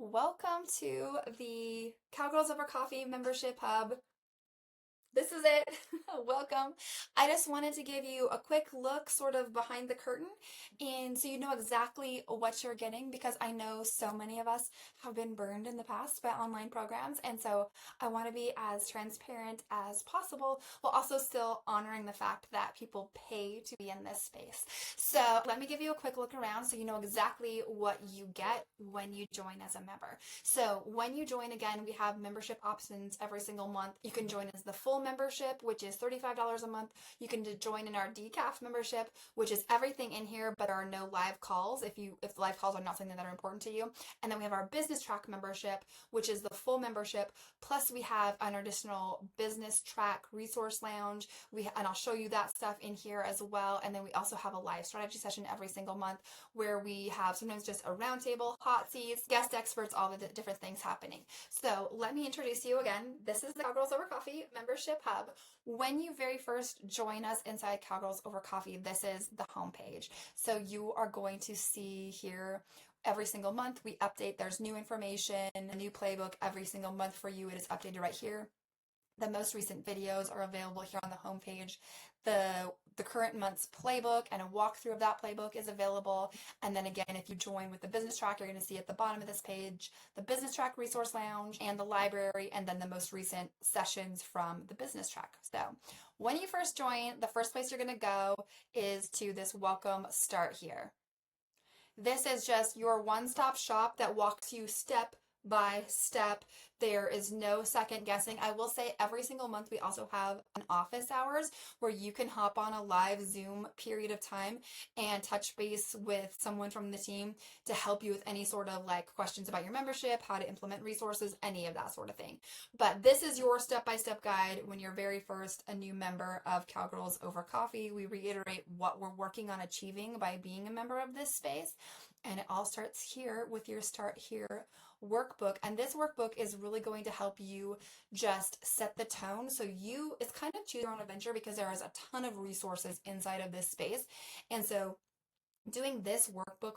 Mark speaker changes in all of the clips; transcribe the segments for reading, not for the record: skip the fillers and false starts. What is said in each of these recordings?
Speaker 1: Welcome to the Cowgirls Over Coffee membership hub. This is it. Welcome. I just wanted to give you a quick look sort of behind the curtain and so you know exactly what you're getting because I know so many of us have been burned in the past by online programs, and so I want to be as transparent as possible while also still honoring the fact that people pay to be in this space. So let me give you a quick look around so you know exactly what you get when you join as a member. So when you join, again, we have membership options every single month. You can join as the full membership, which is $35 a month. You can join in our decaf membership, which is everything in here, but there are no live calls if live calls are not something that are important to you. And then we have our business track membership, which is the full membership. Plus we have an additional business track resource lounge. And I'll show you that stuff in here as well. And then we also have a live strategy session every single month where we have sometimes just a roundtable, hot seats, guest experts, all the different things happening. So let me introduce you again. This is the Cowgirls Over Coffee membership hub. When you very first join us inside Cowgirls Over Coffee, this is the homepage. So you are going to see here every single month we update. There's new information, a new playbook every single month for you. It is updated right here. The most recent videos are available here on the homepage. The current month's playbook and a walkthrough of that playbook is available. And then again, if you join with the business track, you're going to see at the bottom of this page the business track resource lounge and the library, and then the most recent sessions from the business track. So when you first join, the first place you're going to go is to this welcome start here. This is just your one-stop shop that walks you step by step. There is no second guessing. I will say every single month we also have an office hours where you can hop on a live Zoom period of time and touch base with someone from the team to help you with any sort of like questions about your membership, how to implement resources, any of that sort of thing. But this is your step-by-step guide when you're very first a new member of Cowgirls Over Coffee. We reiterate what we're working on achieving by being a member of this space. And it all starts here with your Start Here workbook. And this workbook is really going to help you just set the tone. So it's kind of choose your own adventure because there is a ton of resources inside of this space. And so doing this workbook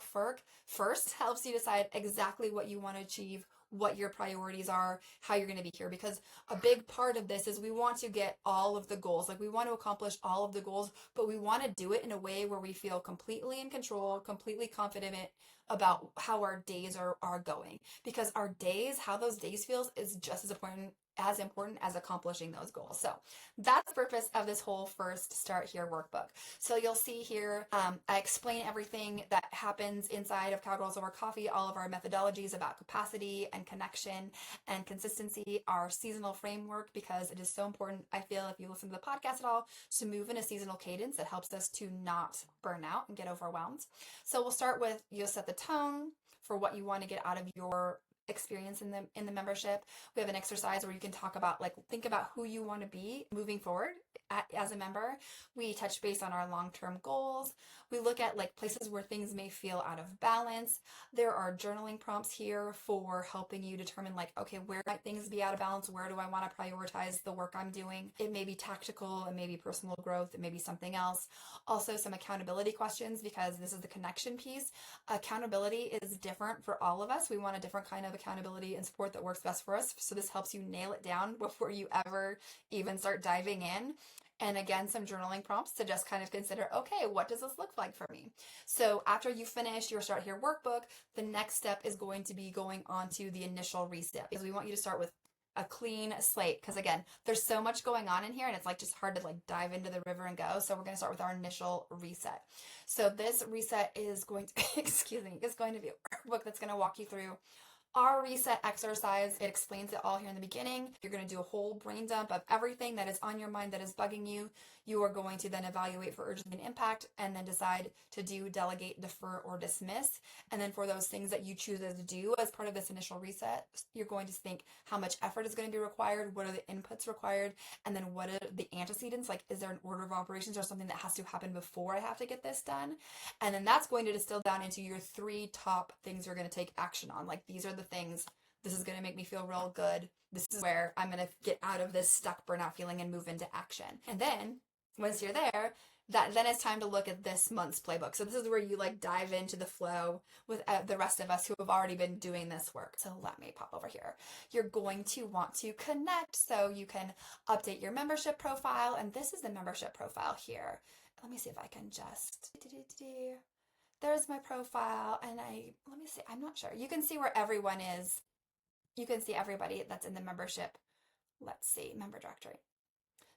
Speaker 1: first helps you decide exactly what you want to achieve, what your priorities are, how you're going to be here. Because a big part of this is we want to get all of the goals. Like we want to accomplish all of the goals, but we want to do it in a way where we feel completely in control, completely confident about how our days are going. Because our days, how those days feels is just as important as accomplishing those goals. So that's the purpose of this whole first Start Here workbook. So you'll see here, I explain everything that happens inside of Cowgirls Over Coffee, all of our methodologies about capacity and connection and consistency, our seasonal framework, because it is so important, I feel, if you listen to the podcast at all, to move in a seasonal cadence that helps us to not burn out and get overwhelmed. So we'll start with, you'll set the tone for what you want to get out of your experience in the membership. We have an exercise where you can talk about think about who you want to be moving forward as a member. We touch base on our long-term goals. We look at places where things may feel out of balance. There are journaling prompts here for helping you determine okay, where might things be out of balance? Where do I want to prioritize the work I'm doing? It may be tactical, it may be personal growth, it may be something else. Also some accountability questions, because this is the connection piece. Accountability is different for all of us. We want a different kind of accountability and support that works best for us. So this helps you nail it down before you ever even start diving in. And again, some journaling prompts to just kind of consider, okay, what does this look like for me? So after you finish your Start Here workbook, the next step is going to be going on to the initial reset, because we want you to start with a clean slate, because again, there's so much going on in here and it's just hard to dive into the river and go. So we're going to start with our initial reset. So this reset is going to excuse me, is going to be a workbook that's going to walk you through our reset exercise. It explains it all here in the beginning. You're going to do a whole brain dump of everything that is on your mind that is bugging you. You are going to then evaluate for urgency and impact, and then decide to do, delegate, defer, or dismiss. And then for those things that you choose to do as part of this initial reset, you're going to think how much effort is going to be required, what are the inputs required, and then what are the antecedents, is there an order of operations or something that has to happen before I have to get this done? And then that's going to distill down into your 3 top things you're going to take action on. These are the things, this is going to make me feel real good. This is where I'm going to get out of this stuck burnout feeling and move into action. And then once you're there, then it's time to look at this month's playbook. So this is where you like dive into the flow with the rest of us who have already been doing this work. So let me pop over here. You're going to want to connect so you can update your membership profile. And this is the membership profile here. Let me see if I can just, there's my profile. And let me see, I'm not sure. You can see where everyone is. You can see everybody that's in the membership. Let's see, member directory.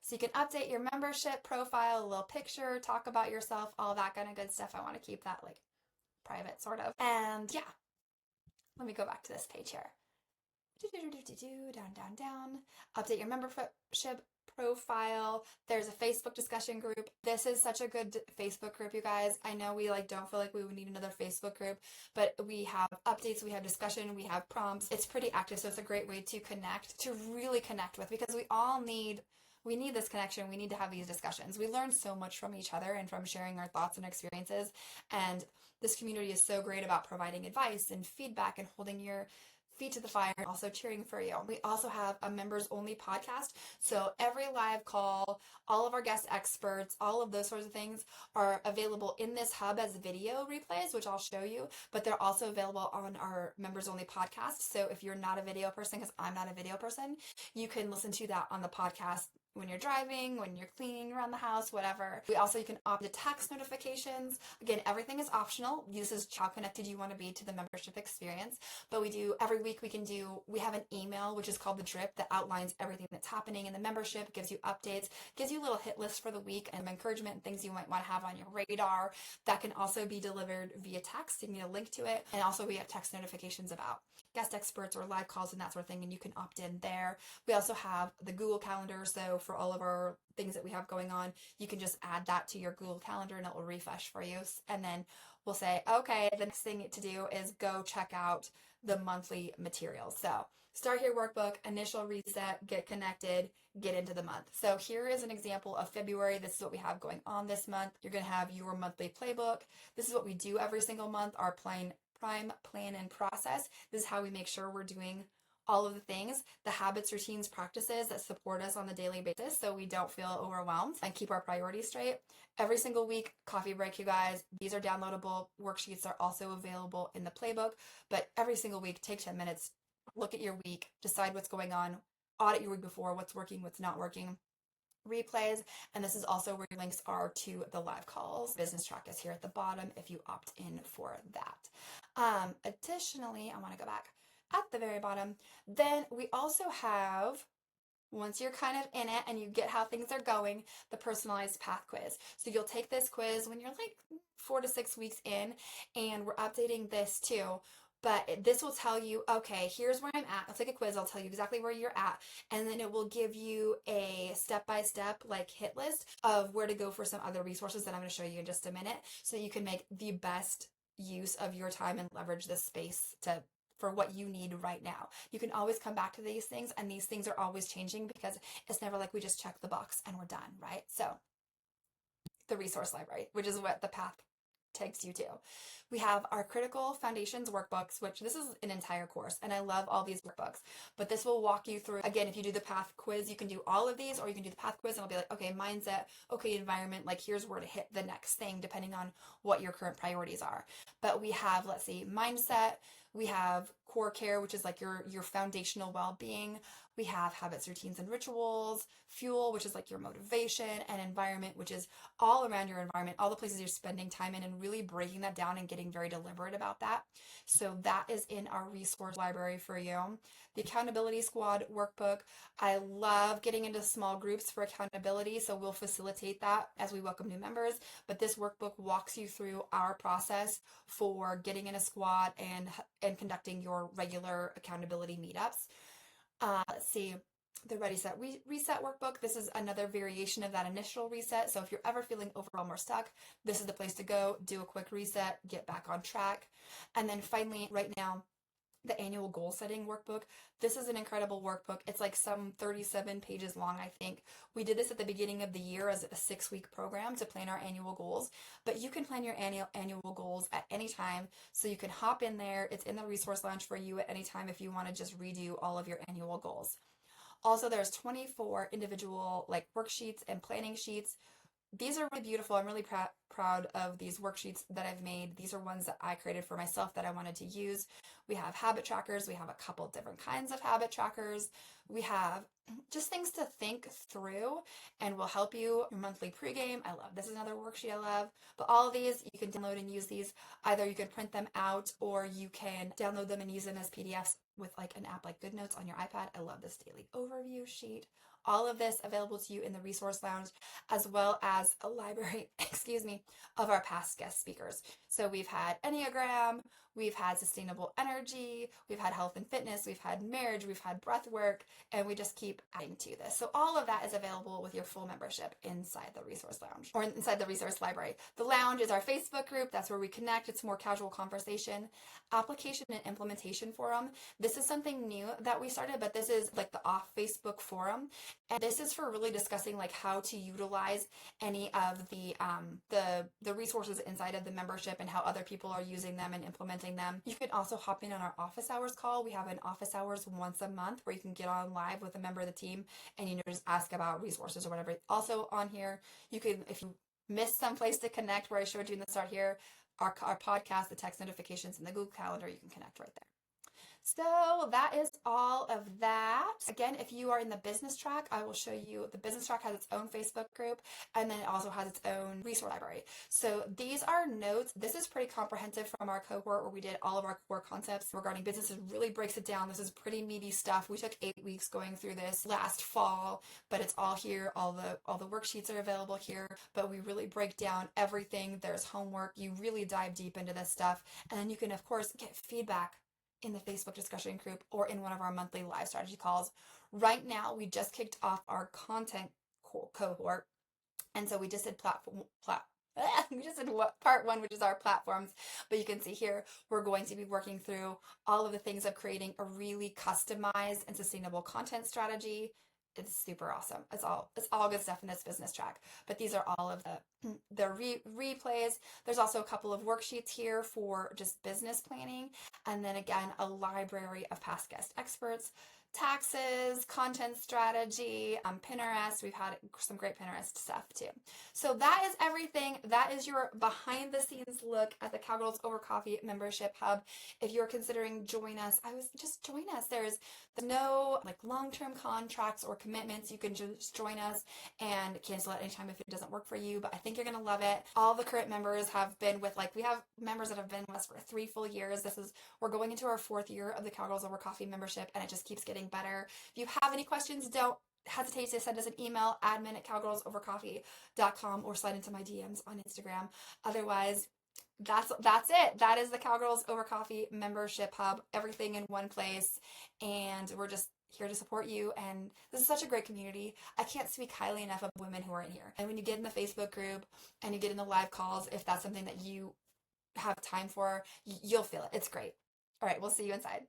Speaker 1: So you can update your membership profile, a little picture, talk about yourself, all that kind of good stuff. I want to keep that like private sort of. And yeah, let me go back to this page here. Down. Update your membership profile. There's a Facebook discussion group. This is such a good Facebook group, you guys. I know we like don't feel like we would need another Facebook group, but we have updates, we have discussion, we have prompts. It's pretty active, so it's a great way to connect, to really connect with, because we need this connection. We need to have these discussions. We learn so much from each other and from sharing our thoughts and experiences. And this community is so great about providing advice and feedback and holding your feet to the fire, also cheering for you. We also have a members only podcast. So every live call, all of our guest experts, all of those sorts of things are available in this hub as video replays, which I'll show you, but they're also available on our members only podcast. So if you're not a video person, because I'm not a video person, you can listen to that on the podcast when you're driving, when you're cleaning around the house, whatever. You can opt to text notifications. Again, everything is optional. This is how connected you want to be to the membership experience. But every week we have an email, which is called the Drip, that outlines everything that's happening in the membership, gives you updates, gives you a little hit list for the week and encouragement and things you might want to have on your radar. That can also be delivered via text. You need a link to it. And also we have text notifications about guest experts or live calls and that sort of thing, and you can opt in there. We also have the Google Calendar, so for all of our things that we have going on, you can just add that to your Google Calendar and it will refresh for you. And then we'll say, okay, the next thing to do is go check out the monthly materials. So start your workbook, initial reset, get connected, get into the month. So here is an example of February. This is what we have going on this month. You're going to have your monthly playbook. This is what we do every single month, our prime plan and process. This is how we make sure we're doing all of the things, the habits, routines, practices that support us on the daily basis so we don't feel overwhelmed and keep our priorities straight. Every single week, coffee break, you guys. These are downloadable. Worksheets are also available in the playbook, but every single week, take 10 minutes, look at your week, decide what's going on, audit your week before, what's working, what's not working. Replays, and this is also where your links are to the live calls. Business track is here at the bottom if you opt in for that. Additionally, I want to go back at the very bottom. Then we also have, once you're kind of in it and you get how things are going, the personalized path quiz. So you'll take this quiz when you're like 4 to 6 weeks in, and we're updating this too. But this will tell you, okay, here's where I'm at. I'll take a quiz. I'll tell you exactly where you're at. And then it will give you a step-by-step like hit list of where to go for some other resources that I'm going to show you in just a minute, so you can make the best use of your time and leverage this space for what you need right now. You can always come back to these things, and these things are always changing because it's never like we just check the box and we're done, right? So the resource library, which is what the path takes you to. We have our critical foundations workbooks, which this is an entire course, and I love all these workbooks, but this will walk you through, again, if you do the path quiz, you can do all of these, or you can do the path quiz and it'll be like, okay, mindset, okay, environment, like here's where to hit the next thing depending on what your current priorities are. But we have, let's see, mindset, we have core care, which is like your foundational well-being. We have habits, routines, and rituals, fuel, which is like your motivation, and environment, which is all around your environment, all the places you're spending time in, and really breaking that down and getting very deliberate about that. So that is in our resource library for you. The Accountability Squad workbook. I love getting into small groups for accountability, so we'll facilitate that as we welcome new members. But this workbook walks you through our process for getting in a squad and conducting your regular accountability meetups. Let's see, the Ready Set Reset workbook. This is another variation of that initial reset. So if you're ever feeling overwhelmed or stuck, this is the place to go. Do a quick reset, get back on track. And then finally, right now, the annual goal setting workbook. This is an incredible workbook. It's like some 37 pages long, I think. We did this at the beginning of the year as a 6-week program to plan our annual goals, but you can plan your annual goals at any time. So you can hop in there. It's in the resource lounge for you at any time if you want to just redo all of your annual goals. Also, there's 24 individual like worksheets and planning sheets these are really beautiful. I'm really proud of these worksheets that I've made. These are ones that I created for myself that I wanted to use. We have habit trackers. We have a couple different kinds of habit trackers. We have just things to think through and will help you your monthly pregame. I love this is another worksheet I love. But all of these you can download and use these. Either you can print them out or you can download them and use them as PDFs with like an app like GoodNotes on your iPad. I love this daily overview sheet. All of this available to you in the resource lounge, as well as a library, excuse me, of our past guest speakers. So we've had Enneagram, we've had sustainable energy, we've had health and fitness, we've had marriage, we've had breath work, and we just keep adding to this. So all of that is available with your full membership inside the resource lounge or inside the resource library. The lounge is our Facebook group. That's where we connect. It's more casual conversation. Application and implementation forum. This is something new that we started, but this is like the off Facebook forum. And this is for really discussing like how to utilize any of the resources inside of the membership and how other people are using them and implementing them. You can also hop in on our office hours call. We have an office hours once a month where you can get on live with a member of the team and just ask about resources or whatever. Also on here, you can, if you missed some place to connect where I showed you in the start here, our podcast, the text notifications, and the Google Calendar, you can connect right there. So that is all of that. Again, if you are in the business track, I will show you the business track has its own Facebook group and then it also has its own resource library. So these are notes. This is pretty comprehensive from our cohort where we did all of our core concepts regarding business. It really breaks it down. This is pretty meaty stuff. We took 8 weeks going through this last fall, but it's all here. All the worksheets are available here, but we really break down everything. There's homework. You really dive deep into this stuff. And then you can, of course, get feedback in the Facebook discussion group or in one of our monthly live strategy calls. Right now, we just kicked off our content cohort. And so we just did we just did part one, which is our platforms. But you can see here, we're going to be working through all of the things of creating a really customized and sustainable content strategy. It's super awesome. It's all good stuff in this business track. But these are all of the replays. There's also a couple of worksheets here for just business planning. And then again, a library of past guest experts, taxes, content strategy, Pinterest. We've had some great Pinterest stuff too. So that is everything. That is your behind the scenes look at the Cowgirls Over Coffee membership hub. If you're considering join us, just join us. There's no like long-term contracts or commitments. You can just join us and cancel at any time if it doesn't work for you. But I think you're going to love it. All the current members have been with we have members that have been with us for 3 full years. We're going into our 4th year of the Cowgirls Over Coffee membership and it just keeps getting better. If you have any questions, don't hesitate to send us an email, admin@cowgirlsovercoffee.com, or slide into my DMs on Instagram. Otherwise, that's it. That is the Cowgirls Over Coffee membership hub. Everything in one place. And we're just here to support you. And this is such a great community. I can't speak highly enough of women who are in here. And when you get in the Facebook group and you get in the live calls, if that's something that you have time for, you'll feel it. It's great. All right, we'll see you inside.